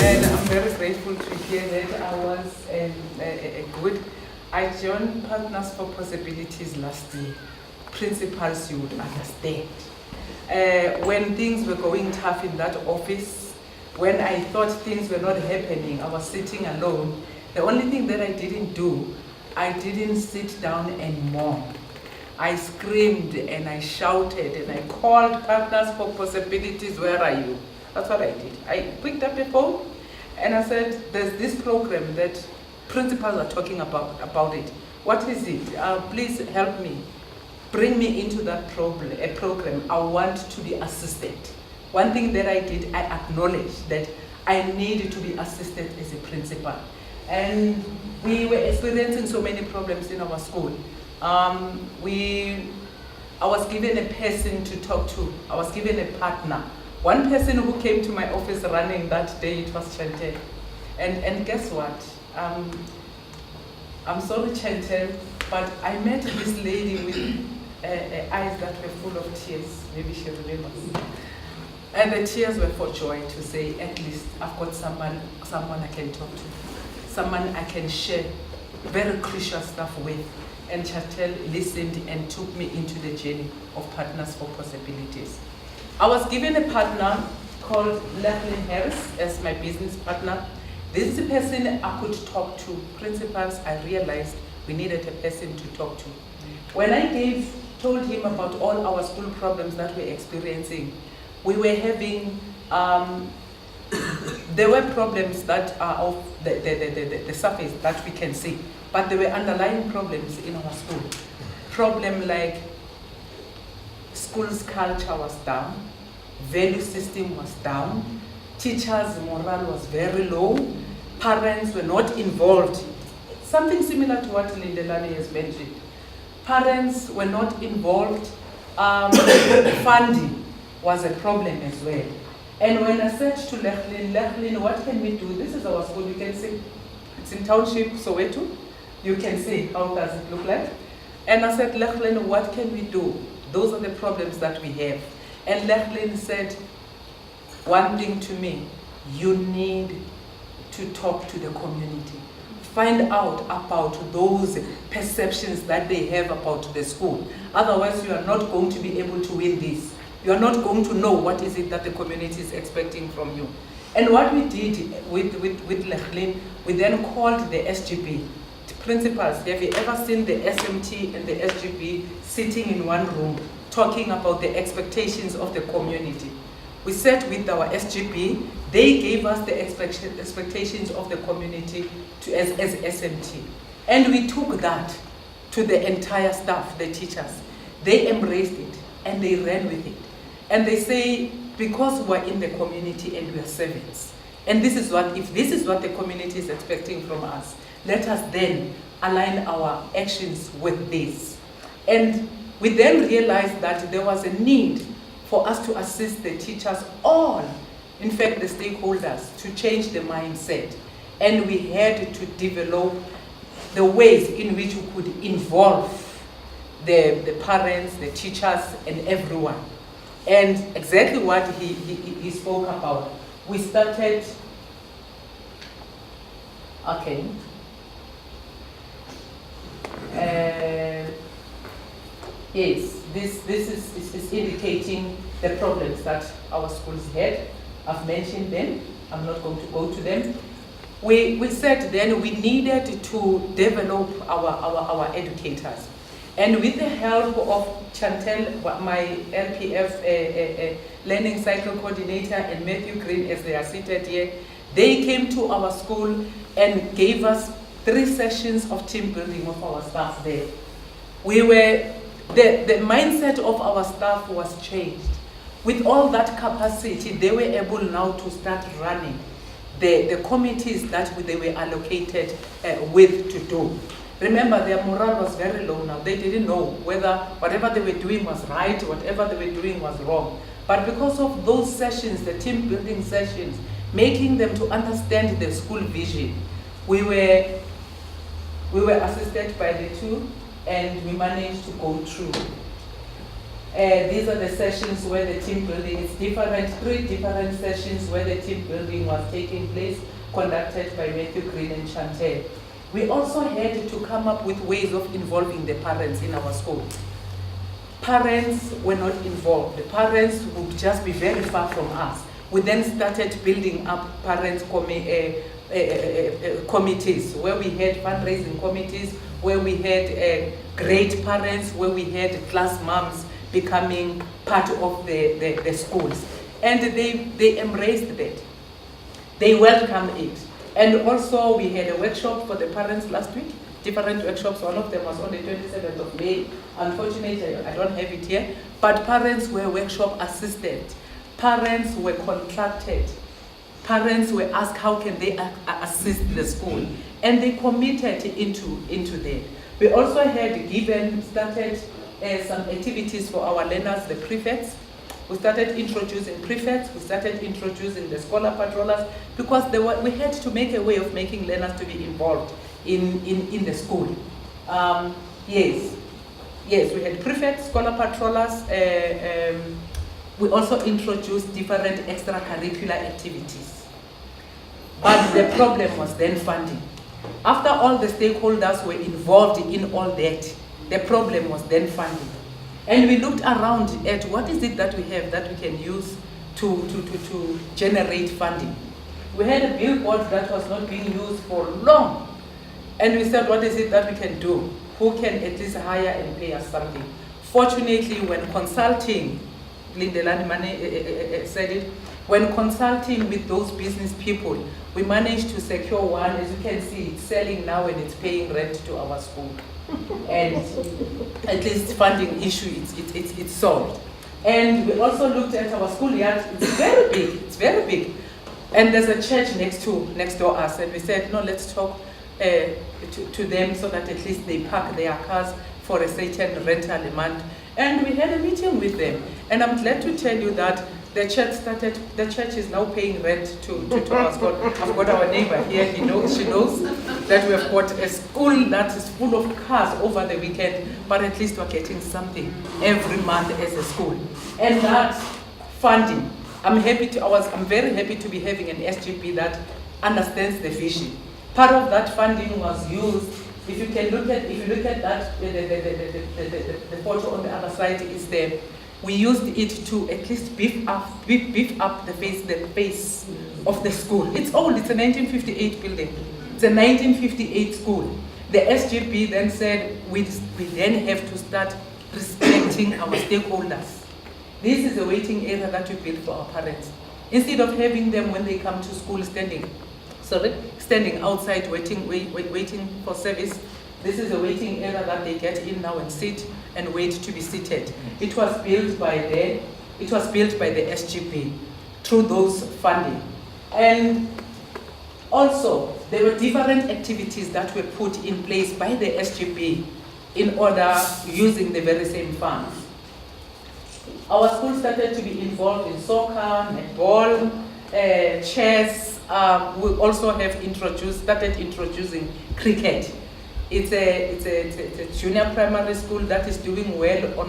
And I'm very grateful to hear that. I was good. I joined Partners for Possibilities last year. Principals, you would understand. When things were going tough in that office, when I thought things were not happening, I was sitting alone. The only thing that I didn't do, I didn't sit down and mourn. I screamed and I shouted and I called Partners for Possibilities, where are you? That's what I did. I picked up a phone and I said, there's this program that principals are talking about it. What is it? Please help me. Bring me into that program. I want to be assisted. One thing that I did, I acknowledged that I needed to be assisted as a principal. And we were experiencing so many problems in our school. I was given a person to talk to. I was given a partner. One person who came to my office running that day, it was Chantel. And guess what? I'm sorry, Chantel, but I met this lady with eyes that were full of tears. Maybe she remembers. And the tears were for joy to say, at least I've got someone I can talk to, someone I can share very crucial stuff with. And Chantel listened and took me into the journey of Partners for Possibilities. I was given a partner called Lachlan Harris as my business partner. This is a person I could talk to. Principals, I realized we needed a person to talk to. When I told him about all our school problems that we're experiencing, we were having, there were problems that are of the surface that we can see, but there were underlying problems in our school. Problem like school's culture was down, value system was down, teachers' morale was very low, parents were not involved. Something similar to what Lindelani has mentioned. Parents were not involved. Funding was a problem as well. And when I said to Lachlan, what can we do? This is our school, you can see. It's in Township, Soweto. You can see how does it look like. And I said, Lachlan, what can we do? Those are the problems that we have. And Lachlan said one thing to me, you need to talk to the community. Find out about those perceptions that they have about the school. Otherwise, you are not going to be able to win this. You are not going to know what is it that the community is expecting from you. And what we did with Lachlan, we then called the SGB. Principals, have you ever seen the SMT and the SGB sitting in one room talking about the expectations of the community? We sat with our SGB, they gave us the expectations of the community as SMT. And we took that to the entire staff, the teachers. They embraced it and they ran with it. And they say, because we're in the community and we're servants, and this is what, if this is what the community is expecting from us, let us then align our actions with this. And we then realized that there was a need for us to assist the teachers, all, in fact, the stakeholders, to change the mindset. And we had to develop the ways in which we could involve the parents, the teachers, and everyone. And exactly what he spoke about. We started, okay. Yes, this is indicating the problems that our schools had. I've mentioned them. I'm not going to go to them. We said then we needed to develop our educators. And with the help of Chantel, my LPF learning cycle coordinator, and Matthew Green, as they are seated here, they came to our school and gave us 3 sessions of team building of our staff there. The mindset of our staff was changed. With all that capacity, they were able now to start running the committees that they were allocated with to do. Remember, their morale was very low now. They didn't know whether whatever they were doing was right, whatever they were doing was wrong. But because of those sessions, the team building sessions, making them to understand the school vision, we were assisted by the two, and we managed to go through. These are the sessions where the team building is different, 3 different sessions where the team building was taking place, conducted by Matthew Green and Chantel. We also had to come up with ways of involving the parents in our school. Parents were not involved. The parents would just be very far from us. We then started building up parents committees, where we had fundraising committees, where we had great parents, where we had class moms becoming part of the schools. And they embraced that. They welcomed it. And also we had a workshop for the parents last week, different workshops. One of them was on the 27th of May. Unfortunately, I don't have it here, but parents were workshop assisted. Parents were contracted. Parents were asked how can they assist the school, and they committed into that. We also had started some activities for our learners, the prefects. We started introducing prefects, we started introducing the scholar patrollers, because we had to make a way of making learners to be involved in the school. Yes, we had prefects, scholar patrollers. We also introduced different extracurricular activities. But the problem was then funding. After all the stakeholders were involved in all that, the problem was then funding. And we looked around at what is it that we have that we can use to generate funding. We had a billboard that was not being used for long. And we said, what is it that we can do? Who can at least hire and pay us something? Fortunately, when consulting, Lindelani said it, when consulting with those business people, we managed to secure one. As you can see, it's selling now and it's paying rent to our school. And at least funding issue, it's solved. And we also looked at our schoolyard. It's very big. And there's a church next door us, and we said, no, let's talk to them so that at least they park their cars for a certain rental amount. And we had a meeting with them. And I'm glad to tell you that the church is now paying rent to our school. I've got our neighbor here, she knows that we have got a school that is full of cars over the weekend, but at least we're getting something every month as a school. And that funding, I'm very happy to be having an SGP that understands the vision. Part of that funding was used. If you look at that, the photo on the other side is there. We used it to at least beef up the face of the school. It's old. It's a 1958 building. It's a 1958 school. The SGP then said we then have to start respecting our stakeholders. This is a waiting area that we built for our parents. Instead of having them when they come to school standing outside waiting for service, this is a waiting area that they get in now and sit and wait to be seated. It was built by the SGP through those funding. And also, there were different activities that were put in place by the SGP in order using the very same funds. Our school started to be involved in soccer, netball, chess. We also have started introducing cricket. It's a junior primary school that is doing well on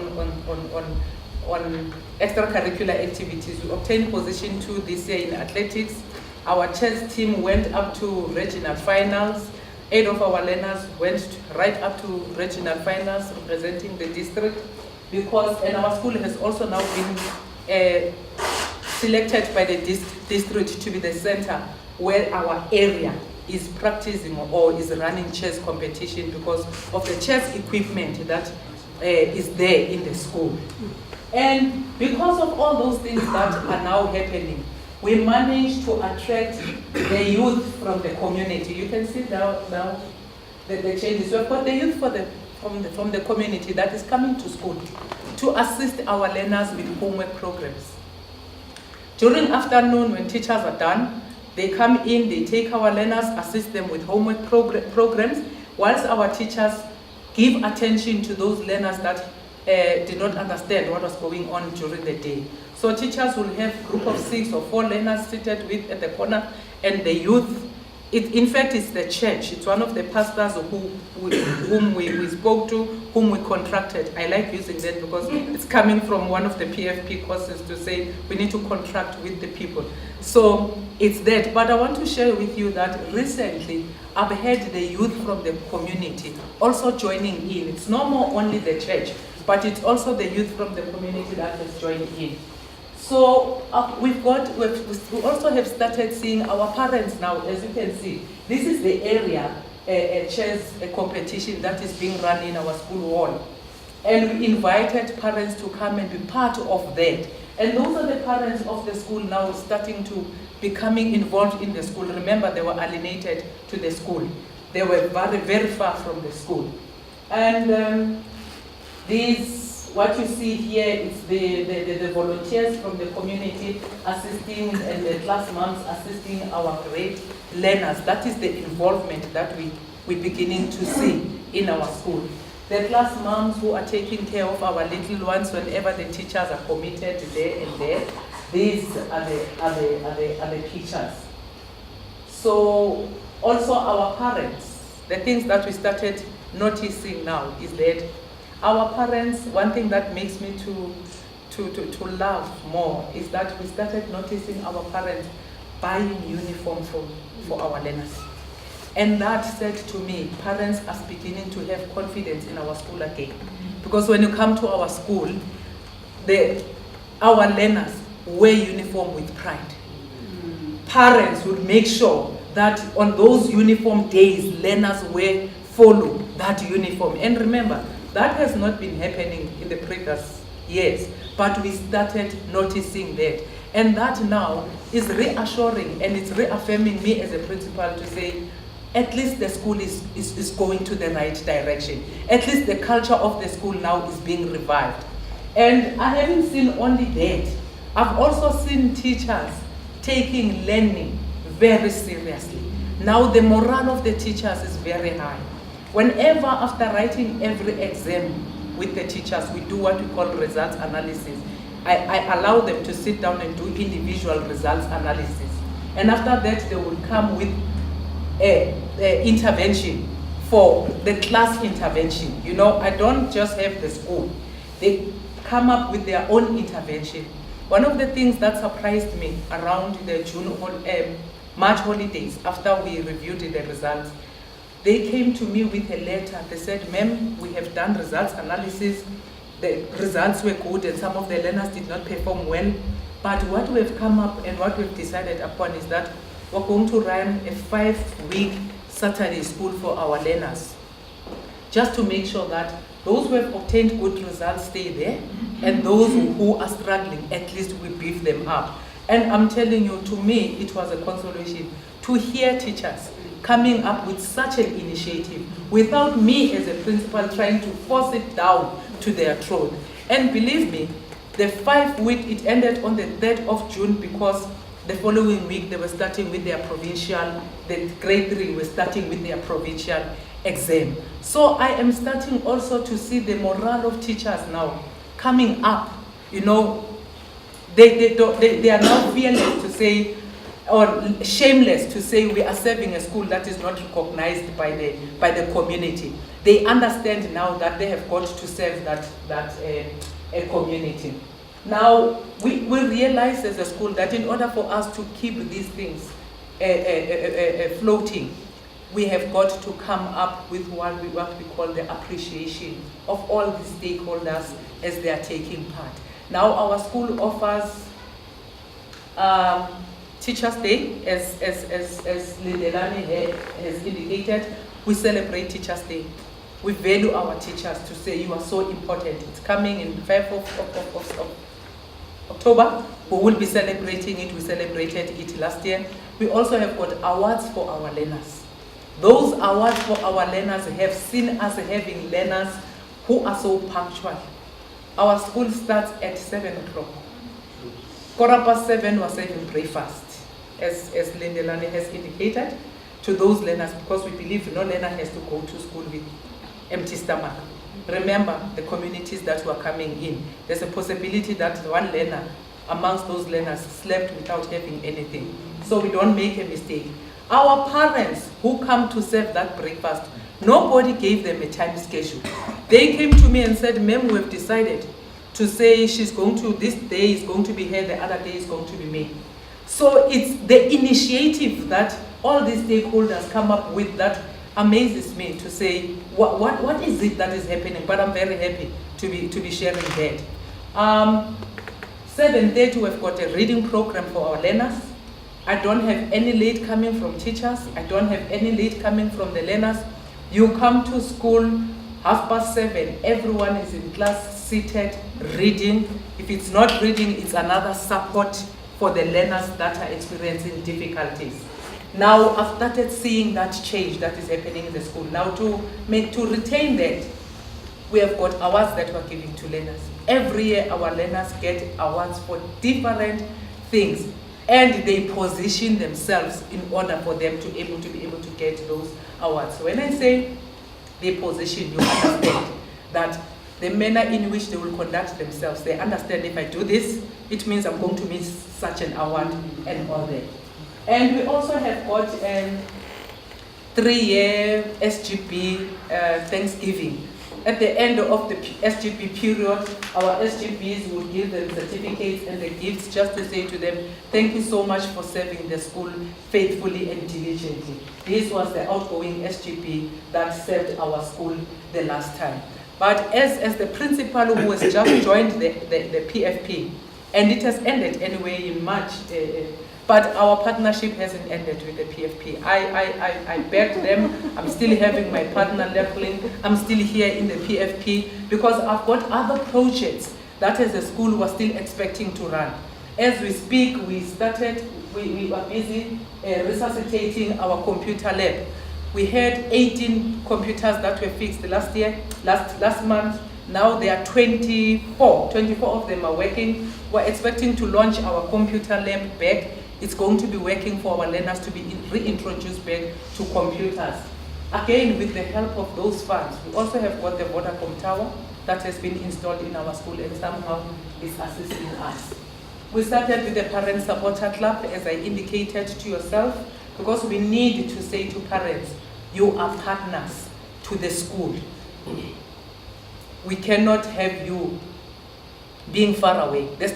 extracurricular activities. We obtained position 2 this year in athletics. Our chess team went up to regional finals. 8 of our learners went right up to regional finals representing the district, and our school has also now been selected by the district to be the center where our area is practicing or is running chess competition because of the chess equipment that is there in the school. And because of all those things that are now happening, we managed to attract the youth from the community. You can see now the changes. We've got the youth from the community that is coming to school to assist our learners with homework programs. During afternoon, when teachers are done, they come in, they take our learners, assist them with homework programs, whilst our teachers give attention to those learners that did not understand what was going on during the day. So teachers will have a group of 6 or 4 learners seated at the corner, and the youth In fact, it's the church. It's one of the pastors whom we spoke to, whom we contracted. I like using that because it's coming from one of the PFP courses to say we need to contract with the people. So it's that. But I want to share with you that recently I've had the youth from the community also joining in. It's no more only the church, but it's also the youth from the community that has joined in. So we also have started seeing our parents now, as you can see. This is the area, a chess competition that is being run in our school hall. And we invited parents to come and be part of that. And those are the parents of the school now starting to becoming involved in the school. Remember, they were alienated to the school. They were very, very far from the school. And what you see here is the volunteers from the community assisting and the class moms assisting our grade learners. That is the involvement that we're beginning to see in our school. The class moms who are taking care of our little ones whenever the teachers are committed there and there. These are the teachers. So also our parents, the things that we started noticing now is that our parents, one thing that makes me to laugh more is that we started noticing our parents buying uniform for our learners. And that said to me, parents are beginning to have confidence in our school again. Because when you come to our school, our learners wear uniform with pride. Parents would make sure that on those uniform days, learners follow that uniform. And remember, that has not been happening in the previous years, but we started noticing that. And that now is reassuring and it's reaffirming me as a principal to say, at least the school is going to the right direction. At least the culture of the school now is being revived. And I haven't seen only that. I've also seen teachers taking learning very seriously. Now the morale of the teachers is very high. Whenever after writing every exam with the teachers, we do what we call results analysis. I allow them to sit down and do individual results analysis. And after that, they will come with a intervention for the class intervention. You know, I don't just have the school. They come up with their own intervention. One of the things that surprised me around the March holidays, after we reviewed the results, they came to me with a letter. They said, "Ma'am, we have done results analysis. The results were good and some of the learners did not perform well. But what we've come up and what we've decided upon is that we're going to run a 5-week Saturday school for our learners. Just to make sure that those who have obtained good results stay there and those who are struggling, at least we beef them up." And I'm telling you, to me, it was a consolation to hear teachers coming up with such an initiative without me as a principal trying to force it down to their throat. And believe me, the 5-week, it ended on the 3rd of June because the following week they were starting with their provincial, the grade 3 were starting with their provincial exam. So I am starting also to see the morale of teachers now coming up. You know, they are now fearless to say, or shameless to say, we are serving a school that is not recognized by the community. They understand now that they have got to serve a community. Now, we realize as a school that in order for us to keep these things floating, we have got to come up with what we call the appreciation of all the stakeholders as they are taking part. Now, our school offers Teachers' Day, as Lindelani has indicated. We celebrate Teachers' Day. We value our teachers to say you are so important. It's coming in 5th of October. We will be celebrating it. We celebrated it last year. We also have got awards for our learners. Those awards for our learners have seen us having learners who are so punctual. Our school starts at 7 o'clock. 7:15 was serving breakfast, as Lindelani has indicated, to those learners, because we believe no learner has to go to school with empty stomach. Remember the communities that were coming in. There's a possibility that one learner amongst those learners slept without having anything. So we don't make a mistake. Our parents who come to serve that breakfast, nobody gave them a time schedule. They came to me and said, "Ma'am, we have decided to say she's going to, this day is going to be her, the other day is going to be me." So it's the initiative that all these stakeholders come up with that amazes me to say, what is it that is happening? But I'm very happy to be sharing that. 7:30, we've got a reading program for our learners. I don't have any late coming from teachers. I don't have any late coming from the learners. You come to school 7:30, everyone is in class, seated, reading. If it's not reading, it's another support for the learners that are experiencing difficulties. Now, I've started seeing that change that is happening in the school. Now, to retain that, we have got awards that we're giving to learners. Every year, our learners get awards for different things, and they position themselves in order for them to be able to get those awards. So when I say they position, you understand that the manner in which they will conduct themselves, they understand if I do this, it means I'm going to meet such an award and all that. And we also have got a 3-year SGP Thanksgiving. At the end of the SGP period, our SGPs will give them certificates and the gifts just to say to them, "Thank you so much for serving the school faithfully and diligently." This was the outgoing SGP that served our school the last time. But as the principal who has just joined the PFP, and it has ended anyway in March, but our partnership hasn't ended with the PFP. I begged them, I'm still having my partner leveling, I'm still here in the PFP because I've got other projects that as a school we're still expecting to run. As we speak, we were busy resuscitating our computer lab. We had 18 computers that were fixed last month. Now there are 24 of them are working. We're expecting to launch our computer lab back. It's going to be working for our learners to be reintroduced back to computers. Again, with the help of those funds, we also have got the Vodacom tower that has been installed in our school and somehow is assisting us. We started with the Parent Supporter Club, as I indicated to yourself, because we need to say to parents, you are partners to the school. We cannot have you being far away. The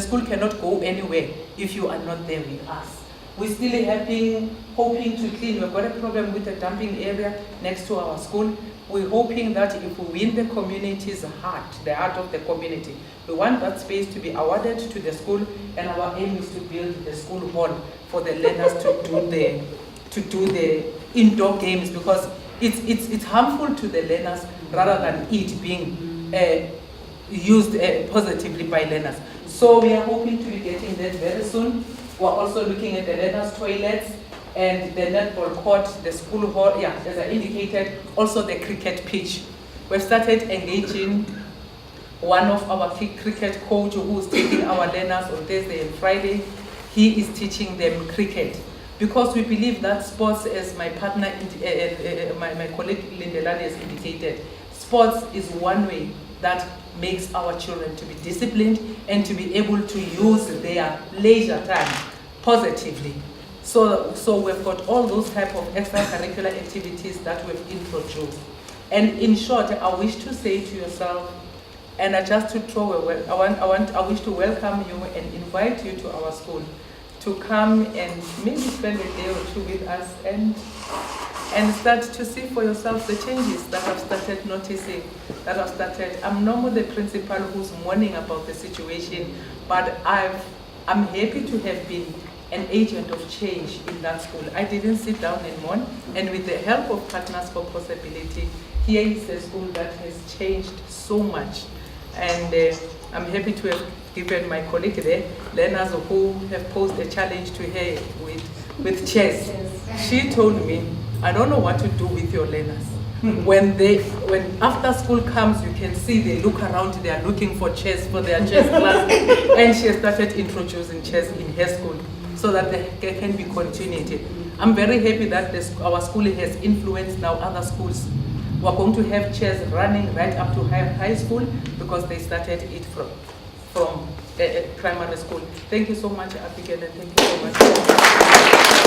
school cannot go anywhere if you are not there with us. We're still hoping to clean. We've got a problem with the dumping area next to our school. We're hoping that if we win the community's heart, the heart of the community, we want that space to be awarded to the school, and our aim is to build the school hall for the learners to do the indoor games, because it's harmful to the learners rather than it being used positively by learners. So we are hoping to be getting that very soon. We're also looking at the learners' toilets and the netball court, the school hall, as I indicated, also the cricket pitch. We've started engaging one of our cricket coach who is taking our learners on Thursday and Friday. He is teaching them cricket, because we believe that sports, as my partner, my colleague Lindelani has indicated, sports is one way that makes our children to be disciplined and to be able to use their leisure time positively. So we've got all those type of extracurricular activities that we've introduced. And in short, I wish to say to yourself, and just to throw I wish to welcome you and invite you to our school to come and maybe spend a day or two with us and start to see for yourself the changes that I've started noticing, I'm no more the principal who's mourning about the situation, but I'm happy to have been an agent of change in that school. I didn't sit down and mourn, and with the help of Partners for Possibility, here is a school that has changed so much. And I'm happy to have given my colleague there, learners who have posed a challenge to her with chess. She told me, I don't know what to do with your learners. When after school comes, you can see they look around, they are looking for chess for their chess class. And she has started introducing chess in her school so that there can be continuity. I'm very happy that our school has influenced now other schools. We're going to have chess running right up to high school, because they started it from primary school. Thank you so much, Abigail, and thank you so much.